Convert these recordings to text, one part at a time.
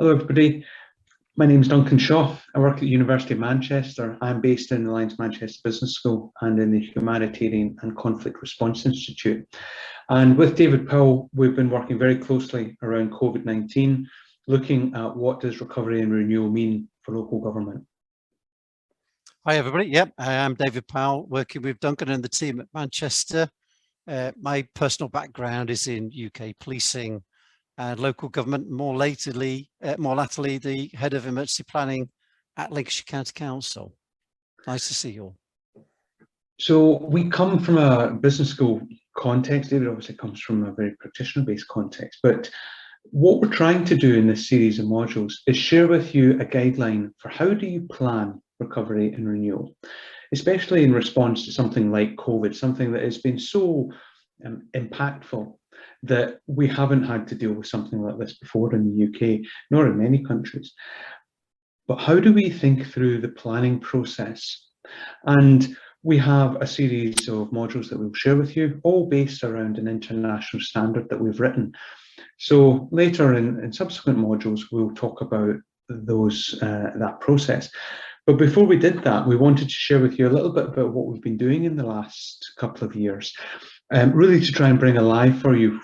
Hello everybody, my name is Duncan Shaw. I work at the University of Manchester. I'm based in the Lions Manchester Business School and in the Humanitarian and Conflict Response Institute. And with David Powell, we've been working very closely around COVID-19, looking at what does recovery and renewal mean for local government. Hi everybody, yep, I'm David Powell, working with Duncan and the team at Manchester. My personal background is in UK policing and local government, more latterly the head of emergency planning at Lincolnshire County Council. Nice to see you all. So we come from a business school context. David obviously comes from a very practitioner-based context, but what we're trying to do in this series of modules is share with you a guideline for how do you plan recovery and renewal, especially in response to something like COVID, something that has been so impactful that we haven't had to deal with something like this before in the UK, nor in many countries. But how do we think through the planning process? And we have a series of modules that we'll share with you, all based around an international standard that we've written. So later in subsequent modules, we'll talk about that process. But before we did that, we wanted to share with you a little bit about what we've been doing in the last couple of years, really to try and bring alive for you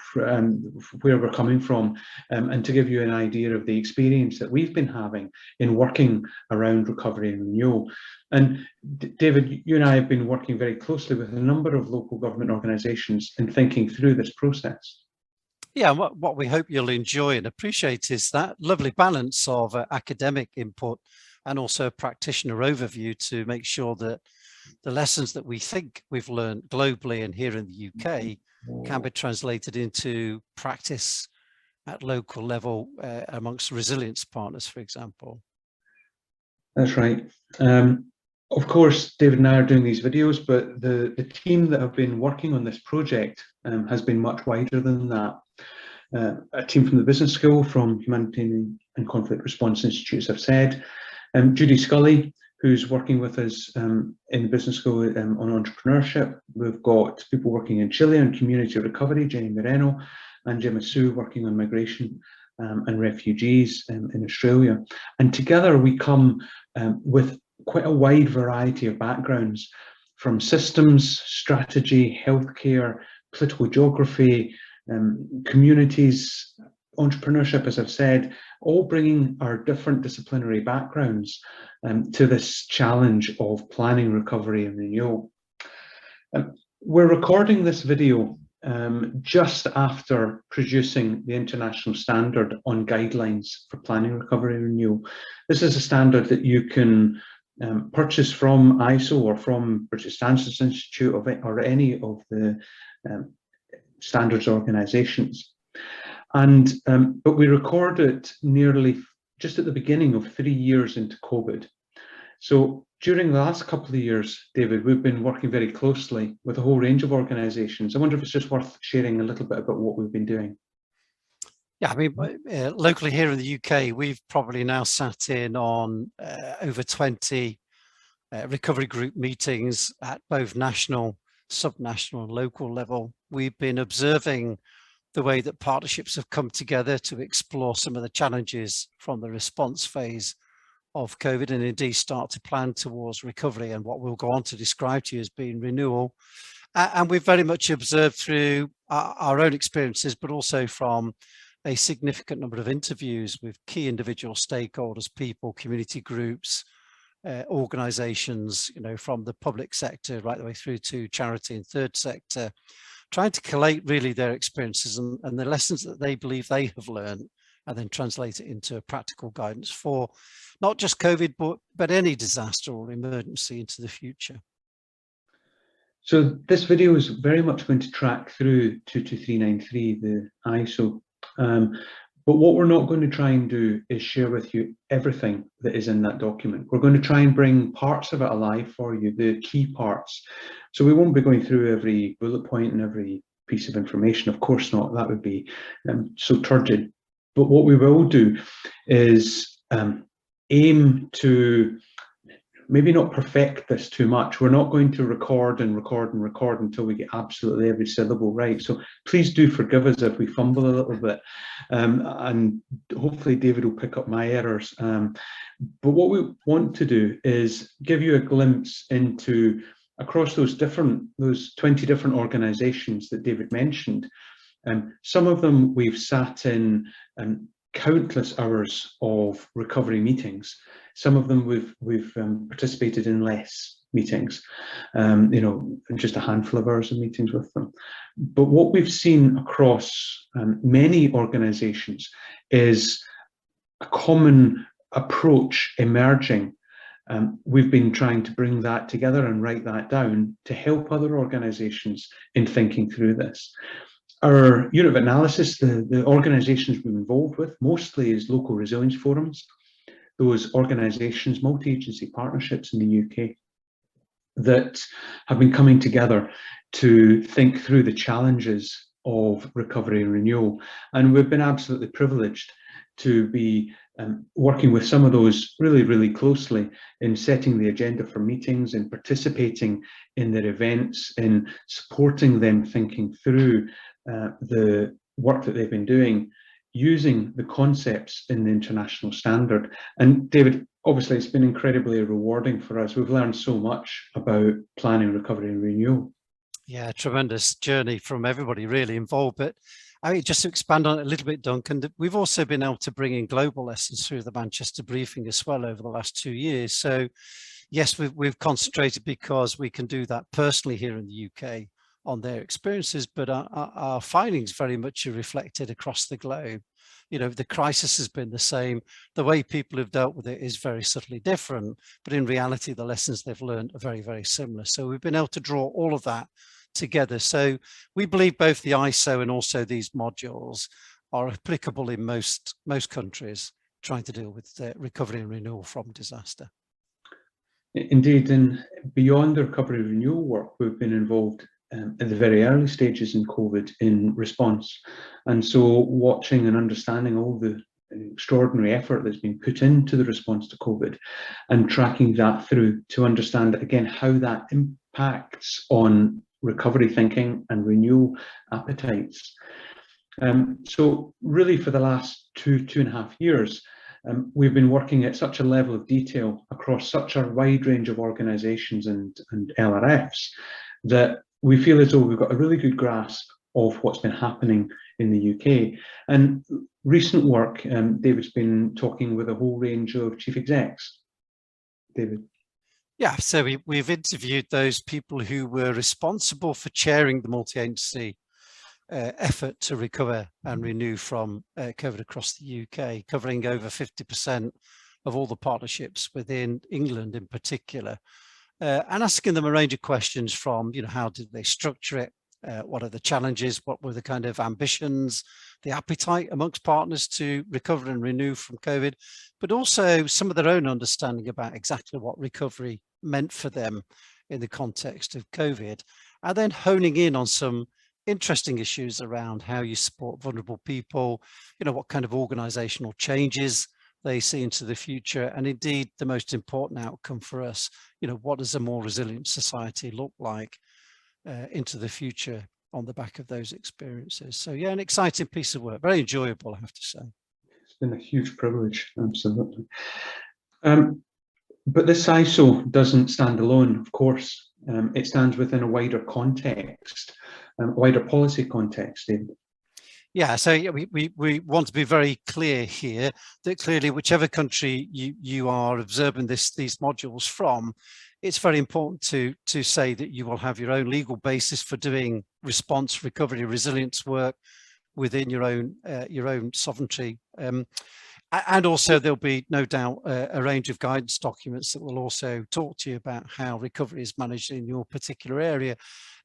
where we're coming from, and to give you an idea of the experience that we've been having in working around recovery and renewal. And David, you and I have been working very closely with a number of local government organisations in thinking through this process. Yeah, what we hope you'll enjoy and appreciate is that lovely balance of academic input and also a practitioner overview to make sure that the lessons that we think we've learned globally and here in the UK can be translated into practice at local level amongst resilience partners, for example. That's right. Of course, David and I are doing these videos, but the team that have been working on this project has been much wider than that. A team from the business school, from Humanitarian and Conflict Response Institute, as I've said. Judy Scully, who's working with us in the business school on entrepreneurship. We've got people working in Chile on community recovery, Jenny Moreno, and Gemma Sue working on migration and refugees in Australia. And together we come with quite a wide variety of backgrounds, from systems, strategy, healthcare, political geography, communities, entrepreneurship, as I've said, all bringing our different disciplinary backgrounds to this challenge of planning recovery and renewal. We're recording this video just after producing the international standard on guidelines for planning recovery and renewal. This is a standard that you can purchase from ISO or from British Standards Institute or any of the standards organisations. And but we record it nearly just at the beginning of 3 years into COVID. So during the last couple of years, David, we've been working very closely with a whole range of organisations. I wonder if it's just worth sharing a little bit about what we've been doing. Yeah, I mean, locally here in the UK, we've probably now sat in on over 20 recovery group meetings at both national, subnational and local level. We've been observing the way that partnerships have come together to explore some of the challenges from the response phase of COVID and indeed start to plan towards recovery and what we'll go on to describe to you as being renewal. And we've very much observed through our own experiences, but also from a significant number of interviews with key individual stakeholders, people, community groups, organisations, you know, from the public sector right the way through to charity and third sector, trying to collate really their experiences and the lessons that they believe they have learned, and then translate it into practical guidance for not just COVID, but any disaster or emergency into the future. So this video is very much going to track through 22393, the ISO. But what we're not going to try and do is share with you everything that is in that document. We're going to try and bring parts of it alive for you, the key parts. So we won't be going through every bullet point and every piece of information. Of course not, that would be so turgid. But what we will do is aim to maybe not perfect this too much. We're not going to record and record and record until we get absolutely every syllable right. So please do forgive us if we fumble a little bit. And hopefully David will pick up my errors. But what we want to do is give you a glimpse into across those 20 different organizations that David mentioned. Some of them we've sat in countless hours of recovery meetings. Some of them we've participated in less meetings, just a handful of hours of meetings with them. But what we've seen across many organizations is a common approach emerging. We've been trying to bring that together and write that down to help other organizations in thinking through this. Our unit of analysis, the organizations we're involved with, mostly is local resilience forums, those organizations, multi-agency partnerships in the UK that have been coming together to think through the challenges of recovery and renewal. And we've been absolutely privileged to be working with some of those really closely in setting the agenda for meetings, in participating in their events, in supporting them thinking through the work that they've been doing, using the concepts in the international standard. And David, obviously it's been incredibly rewarding for us. We've learned so much about planning, recovery and renewal. Yeah, tremendous journey from everybody really involved. But I mean, just to expand on it a little bit, Duncan, we've also been able to bring in global lessons through the Manchester briefing as well over the last 2 years. So yes, we've concentrated because we can do that personally here in the UK on their experiences, but our findings very much are reflected across the globe. You know, the crisis has been the same. The way people have dealt with it is very subtly different, but in reality, the lessons they've learned are very similar. So we've been able to draw all of that together. So we believe both the ISO and also these modules are applicable in most countries trying to deal with recovery and renewal from disaster. Indeed, and beyond the recovery and renewal work, we've been involved in the very early stages in COVID in response. And so watching and understanding all the extraordinary effort that's been put into the response to COVID and tracking that through to understand, again, how that impacts on recovery thinking and renewal appetites. So really for the last two and a half years, we've been working at such a level of detail across such a wide range of organisations and LRFs that we feel as though we've got a really good grasp of what's been happening in the UK. And recent work, David's been talking with a whole range of chief execs. David. Yeah, so we've interviewed those people who were responsible for chairing the multi-agency effort to recover and renew from COVID across the UK, covering over 50% of all the partnerships within England in particular, and asking them a range of questions from, how did they structure it? What are the challenges? What were the kind of ambitions, the appetite amongst partners to recover and renew from COVID, but also some of their own understanding about exactly what recovery meant for them in the context of COVID, and then honing in on some interesting issues around how you support vulnerable people, what kind of organizational changes they see into the future, and indeed the most important outcome for us, what does a more resilient society look like into the future on the back of those experiences. So yeah, an exciting piece of work, very enjoyable, I have to say. It's been a huge privilege, absolutely. But this ISO doesn't stand alone, of course. It stands within a wider context, wider policy context, David. Yeah, so we want to be very clear here that clearly whichever country you are observing these modules from, it's very important to say that you will have your own legal basis for doing response, recovery, resilience work within your own sovereignty. And also there'll be no doubt a range of guidance documents that will also talk to you about how recovery is managed in your particular area.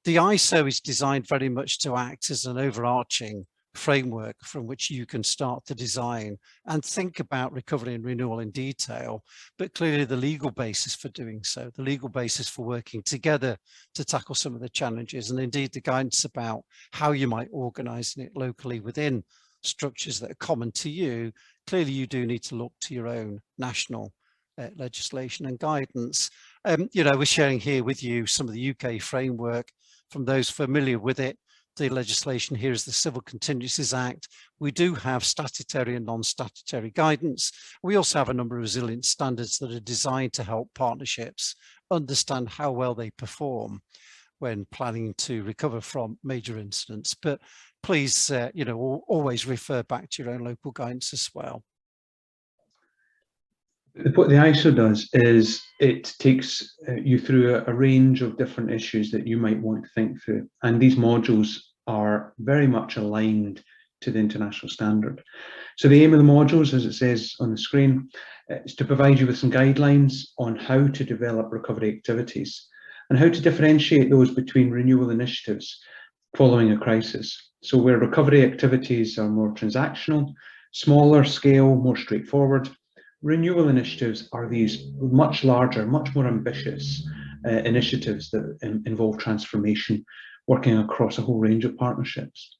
The ISO is designed very much to act as an overarching framework from which you can start to design and think about recovery and renewal in detail, but clearly the legal basis for doing so, the legal basis for working together to tackle some of the challenges, and indeed the guidance about how you might organize it locally within structures that are common to you. Clearly you do need to look to your own national legislation and guidance. We're sharing here with you some of the UK framework. From those familiar with it, the legislation here is the Civil Contingencies Act. We do have statutory and non-statutory guidance. We also have a number of resilience standards that are designed to help partnerships understand how well they perform when planning to recover from major incidents. But please, always refer back to your own local guidance as well. What the ISO does is it takes you through a range of different issues that you might want to think through. And these modules are very much aligned to the international standard. So the aim of the modules, as it says on the screen, is to provide you with some guidelines on how to develop recovery activities and how to differentiate those between renewal initiatives following a crisis. So where recovery activities are more transactional, smaller scale, more straightforward, renewal initiatives are these much larger, much more ambitious initiatives that involve transformation, working across a whole range of partnerships.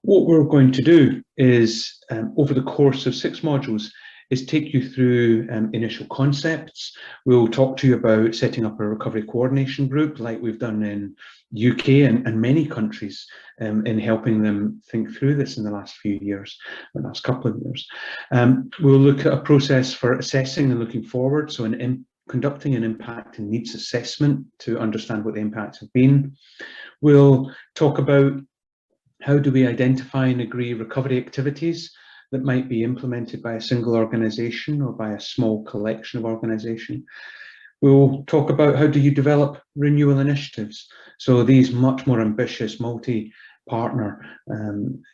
What we're going to do is, over the course of 6 modules, is take you through initial concepts. We'll talk to you about setting up a recovery coordination group like we've done in UK and many countries in helping them think through this in the last few years, the last couple of years. We'll look at a process for assessing and looking forward, so conducting an impact and needs assessment to understand what the impacts have been. We'll talk about how do we identify and agree recovery activities that might be implemented by a single organisation or by a small collection of organisations. We'll talk about how do you develop renewal initiatives. So these much more ambitious multi-partner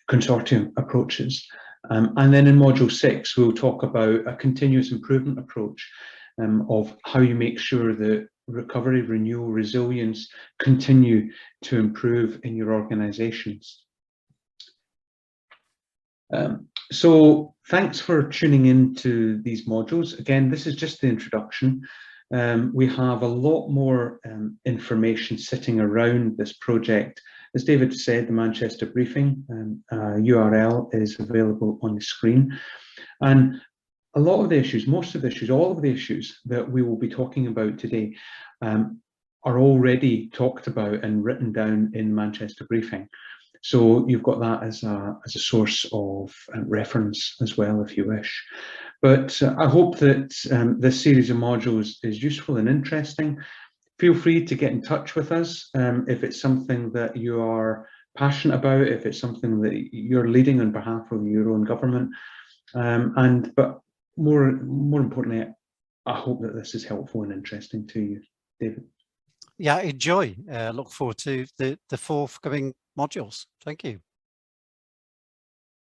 consortium approaches. And then in module 6, we'll talk about a continuous improvement approach of how you make sure that recovery, renewal, resilience continue to improve in your organisations. So thanks for tuning in to these modules. Again, this is just the introduction. We have a lot more information sitting around this project. As David said, the Manchester briefing URL is available on the screen. And a lot of the issues, most of the issues, all of the issues that we will be talking about today are already talked about and written down in the Manchester briefing. So you've got that as a source of reference as well, if you wish. But I hope that this series of modules is useful and interesting. Feel free to get in touch with us if it's something that you are passionate about, if it's something that you're leading on behalf of your own government. But more importantly, I hope that this is helpful and interesting to you, David. Yeah, enjoy. Look forward to the forthcoming modules. Thank you.